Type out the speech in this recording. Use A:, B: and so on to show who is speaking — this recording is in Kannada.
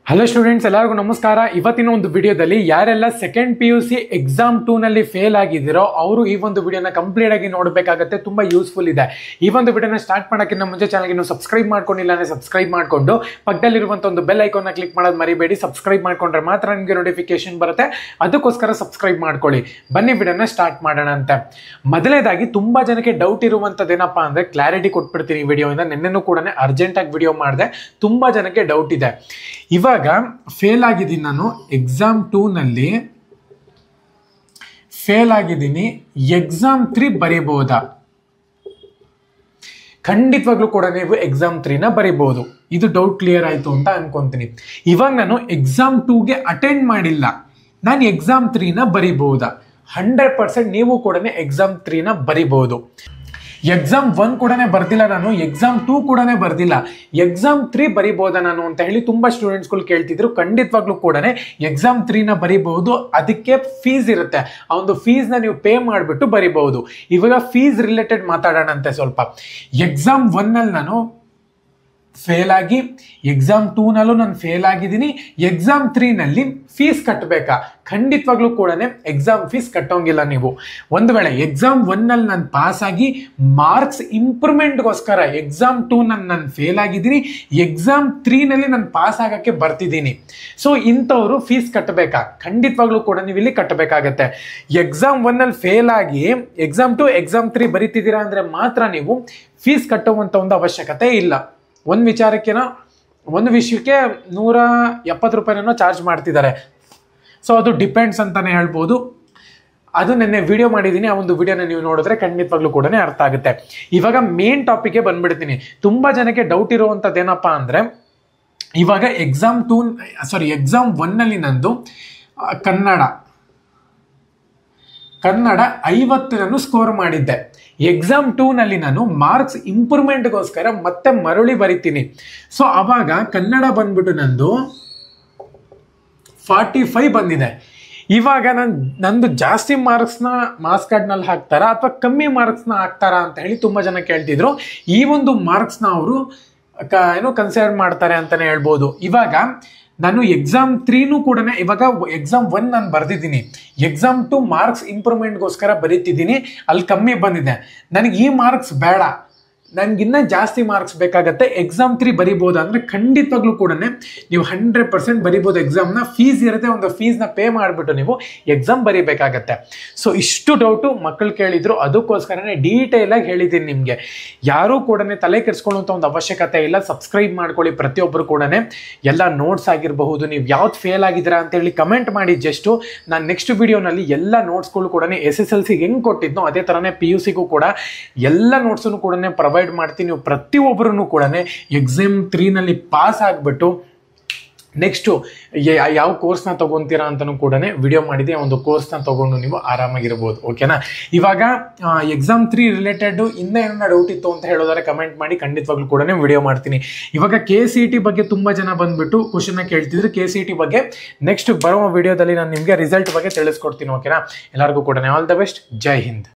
A: ಹಲೋ ಸ್ಟೂಡೆಂಟ್ಸ್, ಎಲ್ಲರಿಗೂ ನಮಸ್ಕಾರ. ಇವತ್ತಿನ ಒಂದು ವಿಡಿಯೋದಲ್ಲಿ ಯಾರೆಲ್ಲ ಸೆಕೆಂಡ್ PUC ಎಕ್ಸಾಮ್ 2 ನಲ್ಲಿ ಫೇಲ್ ಆಗಿದ್ದೀರೋ ಅವರು ಈ ಒಂದು ವಿಡಿಯೋನ ಕಂಪ್ಲೀಟ್ ಆಗಿ ನೋಡಬೇಕಾಗುತ್ತೆ. ತುಂಬಾ ಯೂಸ್ಫುಲ್ ಇದೆ. ಈ ಒಂದು ವಿಡಿಯೋನ ಸ್ಟಾರ್ಟ್ ಮಾಡೋಕ್ಕಿಂತ ಮುಂಚೆ ಚಾನಲ್ಗೆ ನೀವು ಸಬ್ಸ್ಕ್ರೈಬ್ ಮಾಡ್ಕೊಂಡಿಲ್ಲ ಅಂದ್ರೆ ಸಬ್ಸ್ಕ್ರೈಬ್ ಮಾಡ್ಕೊಂಡು ಪಕ್ಕದಲ್ಲಿರುವಂತ ಒಂದು ಬೆಲ್ ಐಕಾನ್ ಕ್ಲಿಕ್ ಮಾಡೋದು ಮರಿಬೇಡಿ. ಸಬ್ಸ್ಕ್ರೈಬ್ ಮಾಡ್ಕೊಂಡ್ರೆ ಮಾತ್ರ ನಿಮಗೆ ನೋಟಿಫಿಕೇಶನ್ ಬರುತ್ತೆ. ಅದಕ್ಕೋಸ್ಕರ ಸಬ್ಸ್ಕ್ರೈಬ್ ಮಾಡ್ಕೊಳ್ಳಿ. ಬನ್ನಿ ವಿಡಿಯೋನ ಸ್ಟಾರ್ಟ್ ಮಾಡೋಣ ಅಂತ. ಮೊದಲನೇದಾಗಿ ತುಂಬಾ ಜನಕ್ಕೆ ಡೌಟ್ ಇರುವಂತದ್ದೇನಪ್ಪಾ ಅಂದ್ರೆ ಕ್ಲಾರಿಟಿ ಕೊಟ್ಬಿಡ್ತೀನಿ ಈ ವಿಡಿಯೋಯಿಂದ. ನಿನ್ನೆನೂ ಕೂಡ ಅರ್ಜೆಂಟ್ ಆಗಿ ವಿಡಿಯೋ ಮಾಡಿದೆ. ತುಂಬಾ ಜನಕ್ಕೆ ಡೌಟ್ ಇದೆ. ಇವಾಗ ಫೇಲ್ ಆಗಿದ್ದೀನಿ, ನಾನು ಎಕ್ಸಾಮ್ 2 ನಲ್ಲಿ ಫೇಲ್ ಆಗಿದ್ದೀನಿ, ಎಕ್ಸಾಮ್ 3 ಬರೀಬಹುದಾ? ಖಂಡಿತವಾಗ್ಲೂ ಕೂಡ ನೀವು ಎಕ್ಸಾಮ್ 3 ನ ಬರೀಬಹುದು. ಇದು ಡೌಟ್ ಕ್ಲಿಯರ್ ಆಯ್ತು ಅಂತ ಅನ್ಕೊಂತೀನಿ. ಇವಾಗ ನಾನು ಎಕ್ಸಾಮ್ 2ಗೆ ಅಟೆಂಡ್ ಮಾಡಿಲ್ಲ, ನಾನು ಎಕ್ಸಾಮ್ 3 ನ ಬರೀಬಹುದಾ? 100% ನೀವು ಕೂಡ ಎಕ್ಸಾಮ್ 3 ನ ಬರೀಬಹುದು. ಎಕ್ಸಾಮ್ 1 ಕೂಡ ಬರ್ದಿಲ್ಲ ನಾನು, ಎಕ್ಸಾಮ್ 2 ಕೂಡ ಬರ್ದಿಲ್ಲ, ಎಕ್ಸಾಮ್ 3 ಬರೀಬಹುದಾ ನಾನು ಅಂತ ಹೇಳಿ ತುಂಬಾ ಸ್ಟೂಡೆಂಟ್ಸ್ಗಳು ಕೇಳ್ತಿದ್ರು. ಖಂಡಿತವಾಗ್ಲೂ ಕೂಡ ಎಕ್ಸಾಮ್ 3 ನ ಬರೀಬಹುದು. ಅದಕ್ಕೆ ಫೀಸ್ ಇರುತ್ತೆ, ಆ ಒಂದು ಫೀಸ್ ನ ನೀವು ಪೇ ಮಾಡಿಬಿಟ್ಟು ಬರೀಬಹುದು. ಇವಾಗ ಫೀಸ್ ರಿಲೇಟೆಡ್ ಮಾತಾಡೋಣಂತೆ ಸ್ವಲ್ಪ. ಎಕ್ಸಾಮ್ 1 ನಲ್ಲಿ ನಾನು ಫೇಲ್ ಆಗಿ, ಎಕ್ಸಾಮ್ 2 ನಲ್ಲೂ ನಾನು ಫೇಲ್ ಆಗಿದ್ದೀನಿ, ಎಕ್ಸಾಮ್ 3 ನಲ್ಲಿ ಫೀಸ್ ಕಟ್ಟಬೇಕಾ? ಖಂಡಿತವಾಗ್ಲೂ ಕೂಡ ಎಕ್ಸಾಮ್ ಫೀಸ್ ಕಟ್ಟೋಂಗಿಲ್ಲ ನೀವು. ಒಂದು ವೇಳೆ ಎಕ್ಸಾಮ್ 1 ನಲ್ಲಿ ನಾನು ಪಾಸ್ ಆಗಿ ಮಾರ್ಕ್ಸ್ ಇಂಪ್ರೂವ್ಮೆಂಟ್ಗೋಸ್ಕರ ಎಕ್ಸಾಮ್ 2 ನಾನು ಫೇಲ್ ಆಗಿದ್ದೀನಿ, ಎಕ್ಸಾಮ್ 3 ನಲ್ಲಿ ನಾನು ಪಾಸ್ ಆಗಕ್ಕೆ ಬರ್ತಿದ್ದೀನಿ. ಸೊ ಇಂಥವ್ರು ಫೀಸ್ ಕಟ್ಟಬೇಕಾ? ಖಂಡಿತವಾಗ್ಲೂ ಕೂಡ ನೀವು ಇಲ್ಲಿ ಕಟ್ಟಬೇಕಾಗತ್ತೆ. ಎಕ್ಸಾಮ್ 1 ನಲ್ಲಿ ಫೇಲ್ ಆಗಿ ಎಕ್ಸಾಮ್ 2 ಎಕ್ಸಾಮ್ 3 ಬರೀತಿದ್ದೀರಾ ಅಂದ್ರೆ ಮಾತ್ರ ನೀವು ಫೀಸ್ ಕಟ್ಟುವಂತ ಒಂದು ಅವಶ್ಯಕತೆ ಇಲ್ಲ. ಒಂದು ವಿಷಯಕ್ಕೆ 170 ರೂಪಾಯಿನೋ ಚಾರ್ಜ್ ಮಾಡ್ತಿದ್ದಾರೆ. ಸೊ ಅದು ಡಿಪೆಂಡ್ಸ್ ಅಂತಾನೆ ಹೇಳ್ಬೋದು. ಅದು ನೆನ್ನೆ ವಿಡಿಯೋ ಮಾಡಿದ್ದೀನಿ, ಆ ಒಂದು ವಿಡಿಯೋನ ನೀವು ನೋಡಿದ್ರೆ ಖಂಡಿತವಾಗ್ಲೂ ಕೂಡ ಅರ್ಥ ಆಗುತ್ತೆ. ಇವಾಗ ಮೇನ್ ಟಾಪಿಕ್ಗೆ ಬಂದ್ಬಿಡ್ತೀನಿ. ತುಂಬಾ ಜನಕ್ಕೆ ಡೌಟ್ ಇರುವಂಥದ್ದು ಏನಪ್ಪಾ ಅಂದ್ರೆ, ಇವಾಗ ಎಕ್ಸಾಮ್ 1 ನಲ್ಲಿ ನಂದು ಕನ್ನಡ 50 ಸ್ಕೋರ್ ಮಾಡಿದ್ದೆ. ಎಕ್ಸಾಮ್ 2 ನಲ್ಲಿ ನಾನು ಮಾರ್ಕ್ಸ್ ಇಂಪ್ರೂವ್ಮೆಂಟ್ಗೋಸ್ಕರ ಮತ್ತೆ ಮರಳಿ ಬರಿತೀನಿ. ಸೊ ಅವಾಗ ಕನ್ನಡ ಬಂದ್ಬಿಟ್ಟು ನಂದು 45 ಬಂದಿದೆ. ಇವಾಗ ನಂದು ಜಾಸ್ತಿ ಮಾರ್ಕ್ಸ್ ಕಾರ್ಡ್ನಲ್ಲಿ ಹಾಕ್ತಾರಾ ಅಥವಾ ಕಮ್ಮಿ ಮಾರ್ಕ್ಸ್ನ ಹಾಕ್ತಾರಾ ಅಂತ ಹೇಳಿ ತುಂಬಾ ಜನ ಕೇಳ್ತಿದ್ರು. ಈ ಒಂದು ಮಾರ್ಕ್ಸ್ನ ಅವರು ಕನ್ಸಿಡರ್ ಮಾಡ್ತಾರೆ ಅಂತಾನೆ ಹೇಳ್ಬೋದು. ಇವಾಗ ನಾನು ಎಕ್ಸಾಮ್ 3 ಕೂಡ ಇವಾಗ ಎಕ್ಸಾಮ್ 1 ನಾನು ಬರ್ದಿದ್ದೀನಿ, ಎಕ್ಸಾಮ್ 2 ಮಾರ್ಕ್ಸ್ ಇಂಪ್ರೂವ್ಮೆಂಟ್ಗೋಸ್ಕರ ಬರೀತಿದ್ದೀನಿ, ಅಲ್ಲಿ ಕಮ್ಮಿ ಬಂದಿದೆ. ನನಗೆ ಈ ಮಾರ್ಕ್ಸ್ ಬೇಡ, ನನಗಿನ್ನ ಜಾಸ್ತಿ ಮಾರ್ಕ್ಸ್ ಬೇಕಾಗತ್ತೆ, ಎಕ್ಸಾಮ್ 3 ಬರಿಬೋದು ಅಂದ್ರೆ ಖಂಡಿತವಾಗ್ಲೂ ಕೂಡ ನೀವು 100% ಬರಿಬೋದು. ಎಕ್ಸಾಮ್ನ ಫೀಸ್ ಇರುತ್ತೆ, ಒಂದು ಫೀಸ್ನ ಪೇ ಮಾಡಿಬಿಟ್ಟು ನೀವು ಎಕ್ಸಾಮ್ ಬರಿಬೇಕಾಗತ್ತೆ. ಸೊ ಇಷ್ಟು ಡೌಟು ಮಕ್ಕಳು ಕೇಳಿದ್ರು, ಅದಕ್ಕೋಸ್ಕರನೇ ಡೀಟೇಲ್ ಆಗಿ ಹೇಳಿದ್ದೀನಿ ನಿಮಗೆ. ಯಾರೂ ಕೂಡ ತಲೆ ಕೆಡಿಸ್ಕೊಳ್ಳುವಂಥ ಒಂದು ಅವಶ್ಯಕತೆ ಇಲ್ಲ. ಸಬ್ಸ್ಕ್ರೈಬ್ ಮಾಡ್ಕೊಳ್ಳಿ ಪ್ರತಿಯೊಬ್ಬರು ಕೂಡ. ಎಲ್ಲ ನೋಟ್ಸ್ ಆಗಿರಬಹುದು, ನೀವು ಯಾವ್ದು ಫೇಲ್ ಆಗಿದ್ದೀರಾ ಅಂತ ಹೇಳಿ ಕಮೆಂಟ್ ಮಾಡಿ. ಜಸ್ಟು ನಾನು ನೆಕ್ಸ್ಟ್ ವಿಡಿಯೋನಲ್ಲಿ ಎಲ್ಲ ನೋಟ್ಸ್ಗಳು ಕೂಡ SSLC ಹೆಂಗೆ ಕೊಟ್ಟಿದ್ನೋ ಅದೇ ಥರನೇ PUCಗೂ ಕೂಡ ಎಲ್ಲ ನೋಟ್ಸನ್ನು ಕೂಡ ಪ್ರೊವೈಡ್ ಮಾಡ್ತೀನಿ. ನೀವು ಪ್ರತಿಯೊಬ್ಬರೂ ಕೂಡ ಎಕ್ಸಾಮ್ 3 ನಲ್ಲಿ ಪಾಸ್ ಆಗಿಬಿಟ್ಟು ನೆಕ್ಸ್ಟು ಯಾವ ಕೋರ್ಸ್ನ ತಗೊಂತೀರಾ ಅಂತಲೂ ಕೂಡ ವಿಡಿಯೋ ಮಾಡಿದೆ. ಒಂದು ಕೋರ್ಸ್ನ ತಗೊಂಡು ನೀವು ಆರಾಮಾಗಿರ್ಬೋದು. ಓಕೆನಾ? ಇವಾಗ ಎಕ್ಸಾಮ್ 3 ರಿಲೇಟೆಡ್ ಇನ್ನೇನ ಡೌಟ್ ಇತ್ತು ಅಂತ ಹೇಳೋದಾದ್ರೆ ಕಮೆಂಟ್ ಮಾಡಿ, ಖಂಡಿತವಾಗ್ಲೂ ಕೂಡ ವಿಡಿಯೋ ಮಾಡ್ತೀನಿ. ಇವಾಗ KCET ಬಗ್ಗೆ ತುಂಬಾ ಜನ ಬಂದ್ಬಿಟ್ಟು ಕ್ವಶನ್ ಕೇಳ್ತಿದ್ರು. KCET ಬಗ್ಗೆ ನೆಕ್ಸ್ಟ್ ಬರುವ ವಿಡಿಯೋದಲ್ಲಿ ನಾನು ನಿಮಗೆ ರಿಸಲ್ಟ್ ಬಗ್ಗೆ ತಿಳಿಸ್ಕೊಡ್ತೀನಿ. ಓಕೆನಾ? ಎಲ್ಲರಿಗೂ ಕೂಡ all the best. Jai Hind.